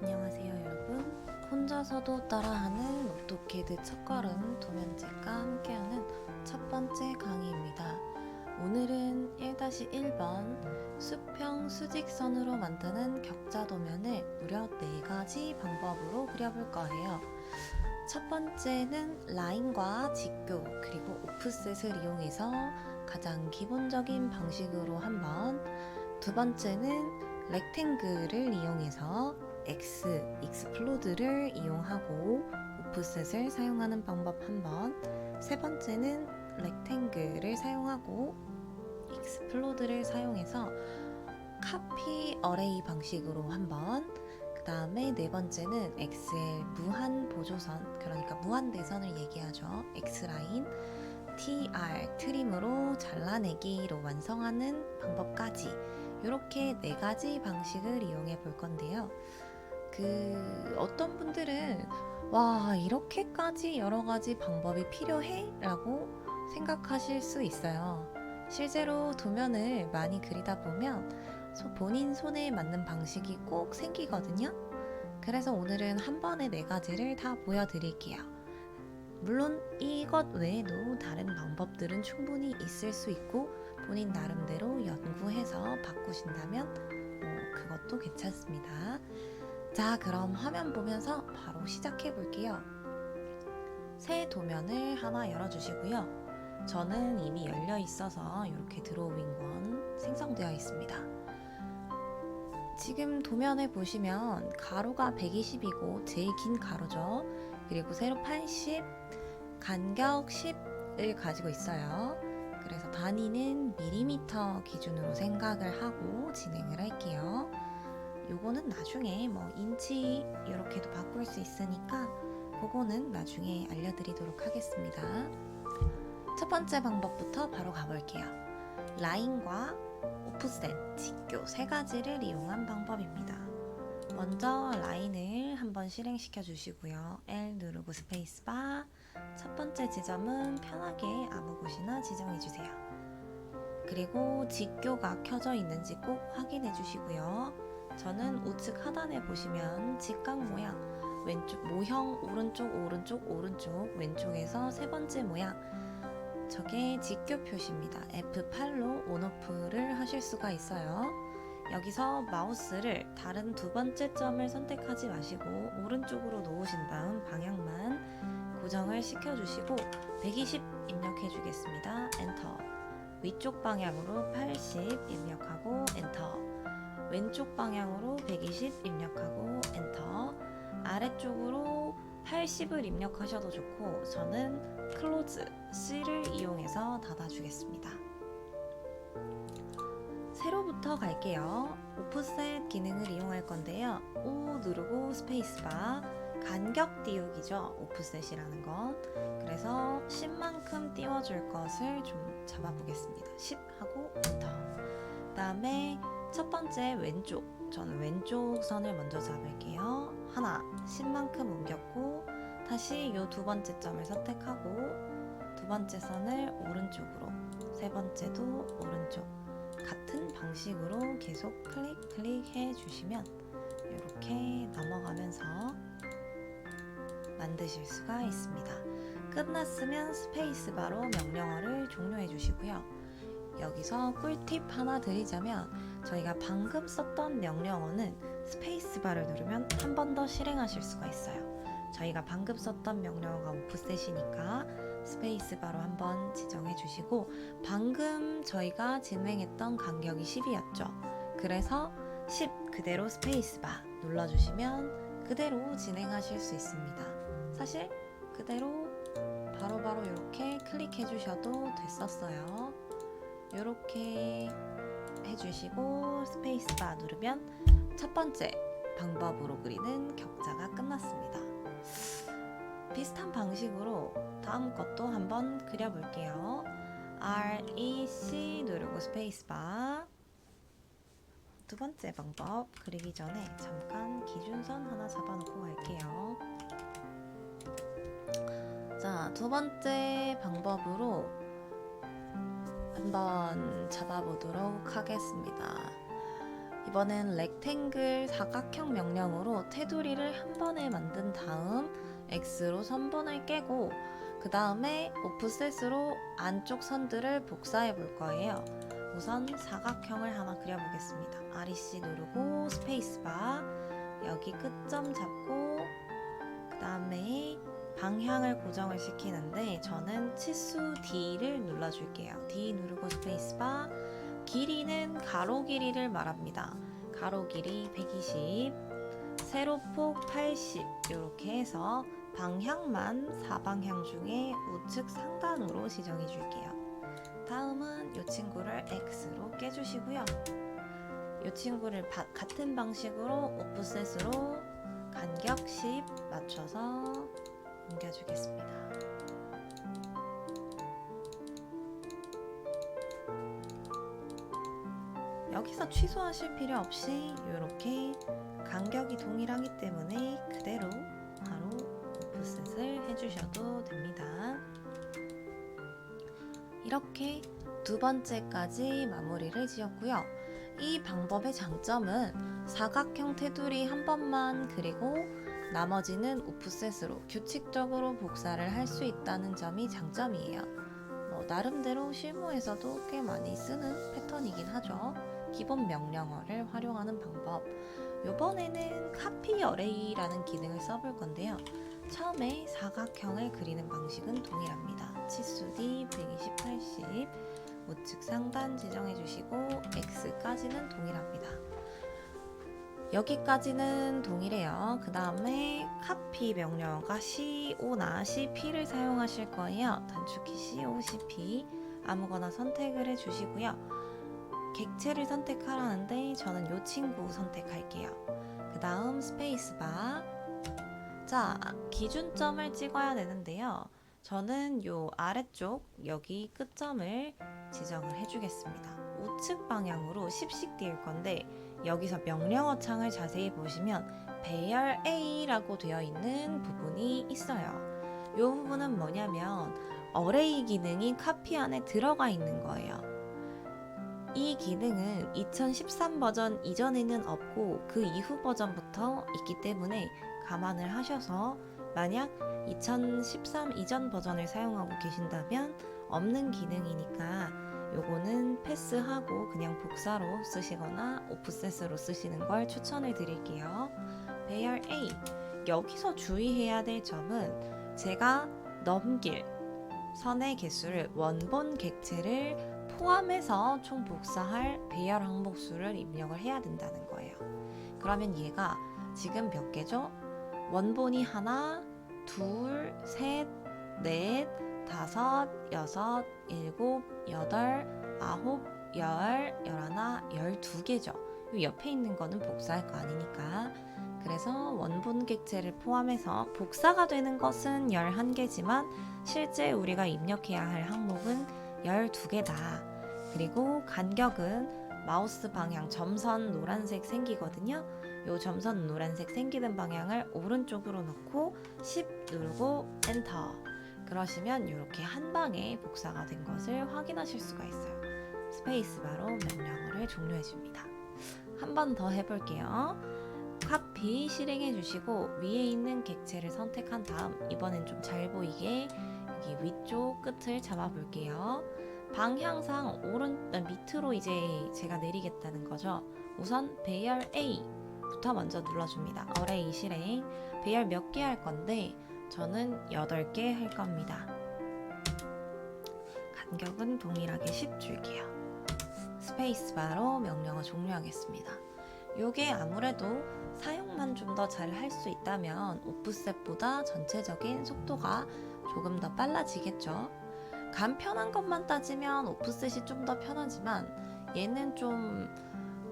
안녕하세요 여러분. 혼자서도 따라하는 오토캐드 첫걸음 도면책과 함께하는 첫 번째 강의입니다. 오늘은 1-1번 수평 수직선으로 만드는 격자 도면을 무려 4가지 방법으로 그려볼 거예요. 첫 번째는 라인과 직교 그리고 오프셋을 이용해서 가장 기본적인 방식으로 한번, 두 번째는 렉탱글을 이용해서 익스플로드를 이용하고 오프셋을 사용하는 방법 한번, 세 번째는 렉탱글을 사용하고 익스플로드를 사용해서 카피 어레이 방식으로 한번, 그 다음에 네 번째는 엑셀 무한 보조선, 그러니까 무한 대선을 얘기하죠. X라인, TR 트림으로 잘라내기로 완성하는 방법까지 이렇게 4가지 방식을 이용해 볼 건데요. 어떤 분들은 와, 이렇게까지 여러 가지 방법이 필요해? 라고 생각하실 수 있어요. 실제로 도면을 많이 그리다 보면 본인 손에 맞는 방식이 꼭 생기거든요. 그래서 오늘은 한 번에 4가지를 다 보여드릴게요. 물론 이것 외에도 다른 방법들은 충분히 있을 수 있고 본인 나름대로 연구해서 바꾸신다면 그것도 괜찮습니다. 자, 그럼 화면 보면서 바로 시작해 볼게요. 새 도면을 하나 열어주시고요. 저는 이미 열려 있어서 이렇게 드로잉1 생성되어 있습니다. 지금 도면을 보시면 가로가 120이고 제일 긴 가로죠. 그리고 세로 80, 간격 10을 가지고 있어요. 그래서 단위는 밀리미터 기준으로 생각을 하고 진행을 할게요. 요거는 나중에 인치 이렇게도 바꿀 수 있으니까 그거는 나중에 알려드리도록 하겠습니다. 첫 번째 방법부터 바로 가볼게요. 라인과 오프셋, 직교 3가지를 이용한 방법입니다. 먼저 라인을 한번 실행시켜 주시고요. L 누르고 스페이스바. 첫 번째 지점은 편하게 아무 곳이나 지정해 주세요. 그리고 직교가 켜져 있는지 꼭 확인해 주시고요. 저는 우측 하단에 보시면 직각 모양, 왼쪽 모형, 오른쪽 왼쪽에서 세 번째 모양, 저게 직교 표시입니다. F8로 온오프를 하실 수가 있어요. 여기서 마우스를 다른 두 번째 점을 선택하지 마시고 오른쪽으로 놓으신 다음 방향만 고정을 시켜주시고 120 입력해 주겠습니다. 엔터. 위쪽 방향으로 80 입력하고 엔터. 왼쪽 방향으로 120 입력하고 엔터. 아래쪽으로 80을 입력하셔도 좋고 저는 클로즈 C를 이용해서 닫아주겠습니다. 세로부터 갈게요. 오프셋 기능을 이용할 건데요. O 누르고 스페이스바. 간격 띄우기죠. 오프셋이라는 건. 그래서 10만큼 띄워줄 것을 좀 잡아보겠습니다. 10 하고 엔터. 그 다음에 첫 번째 왼쪽, 저는 왼쪽 선을 먼저 잡을게요. 하나, 10만큼 옮겼고 다시 이 두 번째 점을 선택하고 두 번째 선을 오른쪽으로, 세 번째도 오른쪽, 같은 방식으로 계속 클릭해 주시면 이렇게 넘어가면서 만드실 수가 있습니다. 끝났으면 스페이스바로 명령어를 종료해 주시고요. 여기서 꿀팁 하나 드리자면 저희가 방금 썼던 명령어는 스페이스바를 누르면 한 번 더 실행하실 수가 있어요. 저희가 방금 썼던 명령어가 오프셋이니까 스페이스바로 한번 지정해 주시고 방금 저희가 진행했던 간격이 10이었죠. 그래서 10 그대로 스페이스바 눌러주시면 그대로 진행하실 수 있습니다. 사실 그대로 바로바로 이렇게 클릭해 주셔도 됐었어요. 이렇게 해주시고 스페이스바 누르면 첫 번째 방법으로 그리는 격자가 끝났습니다. 비슷한 방식으로 다음 것도 한번 그려볼게요. REC 누르고 스페이스바. 두 번째 방법 그리기 전에 잠깐 기준선 하나 잡아놓고 갈게요. 자, 두 번째 방법으로 한번 잡아보도록 하겠습니다. 이번엔 렉탱글 사각형 명령으로 테두리를 한 번에 만든 다음 X로 선분을 깨고 그 다음에 오프셋으로 안쪽 선들을 복사해 볼 거예요. 우선 사각형을 하나 그려보겠습니다. REC 누르고 스페이스바, 여기 끝점 잡고 그 다음에 방향을 고정을 시키는데 저는 치수 D를 눌러줄게요. D 누르고 스페이스바, 길이는 가로 길이를 말합니다. 가로 길이 120, 세로폭 80 이렇게 해서 방향만 4방향 중에 우측 상단으로 지정해 줄게요. 다음은 이 친구를 X로 깨주시고요. 이 친구를 같은 방식으로 오프셋으로 간격 10 맞춰서 옮겨주겠습니다. 여기서 취소하실 필요 없이 이렇게 간격이 동일하기 때문에 그대로 바로 오프셋을 해주셔도 됩니다. 이렇게 두 번째까지 마무리를 지었고요. 이 방법의 장점은 사각형 테두리 한 번만 그리고 나머지는 오프셋으로 규칙적으로 복사를 할 수 있다는 점이 장점이에요. 나름대로 실무에서도 꽤 많이 쓰는 패턴이긴 하죠. 기본 명령어를 활용하는 방법. 이번에는 카피 어레이라는 기능을 써볼 건데요. 처음에 사각형을 그리는 방식은 동일합니다. 치수 D 120, 80 우측 상단 지정해 주시고 X까지는 동일합니다. 여기까지는 동일해요. 그 다음에 카피 명령어가 CO나 CP를 사용하실 거예요. 단축키 CO, CP 아무거나 선택을 해주시고요. 객체를 선택하라는데 저는 이 친구 선택할게요. 그 다음 스페이스바. 자, 기준점을 찍어야 되는데요. 저는 요 아래쪽 여기 끝점을 지정을 해주겠습니다. 우측 방향으로 10씩 띄울 건데 여기서 명령어 창을 자세히 보시면 배열 A라고 되어 있는 부분이 있어요. 이 부분은 뭐냐면 어레이 기능이 카피 안에 들어가 있는 거예요. 이 기능은 2013 버전 이전에는 없고 그 이후 버전부터 있기 때문에 감안을 하셔서 만약 2013 이전 버전을 사용하고 계신다면 없는 기능이니까 요거는 패스하고 그냥 복사로 쓰시거나 오프셋으로 쓰시는 걸 추천을 드릴게요. 배열 A. 여기서 주의해야 될 점은 제가 넘길 선의 개수를 원본 객체를 포함해서 총 복사할 배열 항목수를 입력을 해야 된다는 거예요. 그러면 얘가 지금 몇 개죠? 원본이 하나, 둘, 셋, 넷, 다섯, 여섯, 일곱, 여덟, 아홉, 열, 열하나, 12개죠. 옆에 있는 거는 복사할 거 아니니까. 그래서 원본 객체를 포함해서 복사가 되는 것은 11개지만 실제 우리가 입력해야 할 항목은 12개다. 그리고 간격은 마우스 방향 점선 노란색 생기거든요. 요 점선 노란색 생기는 방향을 오른쪽으로 놓고 10 누르고 엔터. 그러시면 이렇게 한 방에 복사가 된 것을 확인하실 수가 있어요. 스페이스바로 명령어를 종료해 줍니다. 한 번 더 해볼게요. 카피 실행해 주시고 위에 있는 객체를 선택한 다음 이번엔 좀 잘 보이게 여기 위쪽 끝을 잡아 볼게요. 방향상 밑으로 이제 제가 내리겠다는 거죠. 우선 배열 A부터 먼저 눌러줍니다. 어레이 실행. 배열 몇 개 할 건데 저는 8개 할 겁니다. 간격은 동일하게 10 줄게요. 스페이스바로 명령어 종료하겠습니다. 요게 아무래도 사용만 좀 더 잘 할 수 있다면 오프셋보다 전체적인 속도가 조금 더 빨라지겠죠. 간편한 것만 따지면 오프셋이 좀 더 편하지만 얘는 좀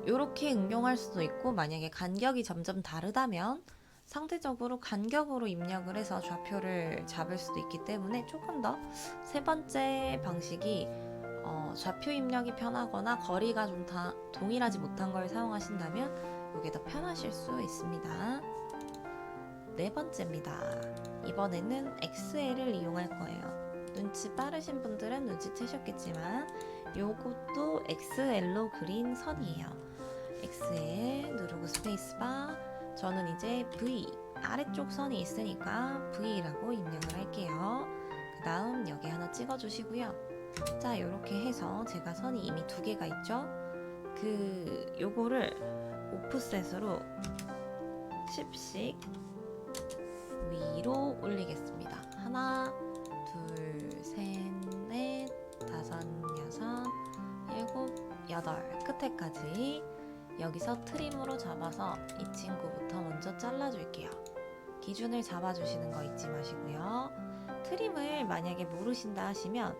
이렇게 응용할 수도 있고 만약에 간격이 점점 다르다면 상대적으로 간격으로 입력을 해서 좌표를 잡을 수도 있기 때문에 조금 더 세 번째 방식이 좌표 입력이 편하거나 거리가 좀 다 동일하지 못한 걸 사용하신다면 이게 더 편하실 수 있습니다. 네 번째입니다. 이번에는 XL을 이용할 거예요. 눈치 빠르신 분들은 눈치채셨겠지만 요것도 XL로 그린 선이에요. XL 누르고 스페이스바. 저는 이제 V 아래쪽 선이 있으니까 V라고 입력을 할게요. 그 다음 여기 하나 찍어주시고요. 자, 이렇게 해서 제가 선이 이미 2개가 있죠. 요거를 오프셋으로 10씩 위로 올리겠습니다. 하나, 둘, 셋, 넷, 다섯, 여섯, 일곱, 여덟 끝에까지. 여기서 트림으로 잡아서 이 친구부터 먼저 잘라줄게요. 기준을 잡아주시는 거 잊지 마시고요. 트림을 만약에 모르신다 하시면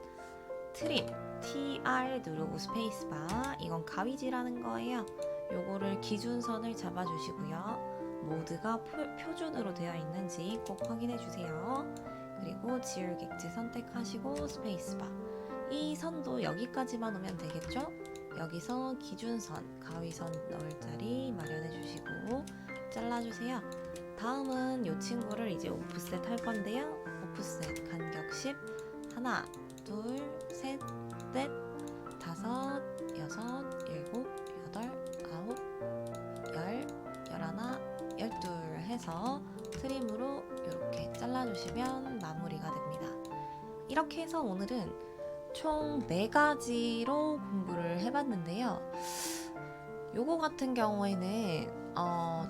트림, TR 누르고 스페이스바. 이건 가위질하는 거예요. 요거를 기준선을 잡아주시고요. 모드가 표준으로 되어 있는지 꼭 확인해 주세요. 그리고 지울객지 선택하시고 스페이스바. 이 선도 여기까지만 오면 되겠죠? 여기서 기준선, 가위선 넣을 자리 마련해 주시고 잘라주세요. 다음은 이 친구를 이제 오프셋 할 건데요. 오프셋 간격 10, 하나, 둘, 셋, 넷, 다섯, 여섯, 일곱, 여덟, 아홉, 열, 열하나, 열둘 해서 트림으로 이렇게 잘라주시면 마무리가 됩니다. 이렇게 해서 오늘은 총 4가지로 공부를 해봤는데요. 요거 같은 경우에는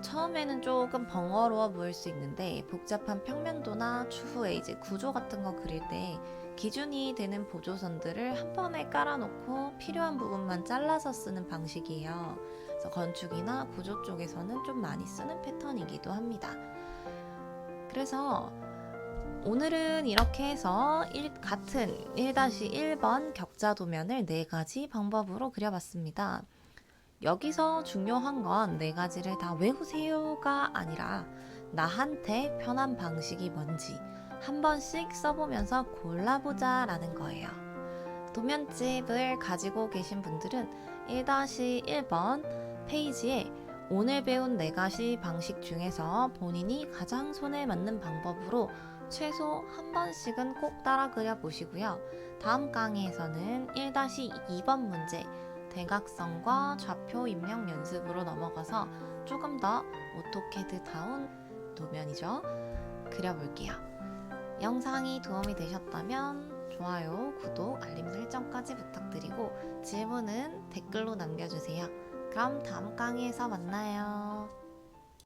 처음에는 조금 번거로워 보일 수 있는데 복잡한 평면도나 추후에 이제 구조 같은 거 그릴 때 기준이 되는 보조선들을 한 번에 깔아놓고 필요한 부분만 잘라서 쓰는 방식이에요. 그래서 건축이나 구조 쪽에서는 좀 많이 쓰는 패턴이기도 합니다. 그래서 오늘은 이렇게 해서 같은 1-1번 격자 도면을 4가지 방법으로 그려봤습니다. 여기서 중요한 건 4가지를 다 외우세요가 아니라 나한테 편한 방식이 뭔지 한 번씩 써보면서 골라보자 라는 거예요. 도면집을 가지고 계신 분들은 1-1번 페이지에 오늘 배운 4가지 방식 중에서 본인이 가장 손에 맞는 방법으로 최소 한 번씩은 꼭 따라 그려보시고요. 다음 강의에서는 1-2번 문제 대각선과 좌표 입력 연습으로 넘어가서 조금 더 오토캐드다운 도면이죠. 그려볼게요. 영상이 도움이 되셨다면 좋아요, 구독, 알림 설정까지 부탁드리고 질문은 댓글로 남겨주세요. 그럼 다음 강의에서 만나요.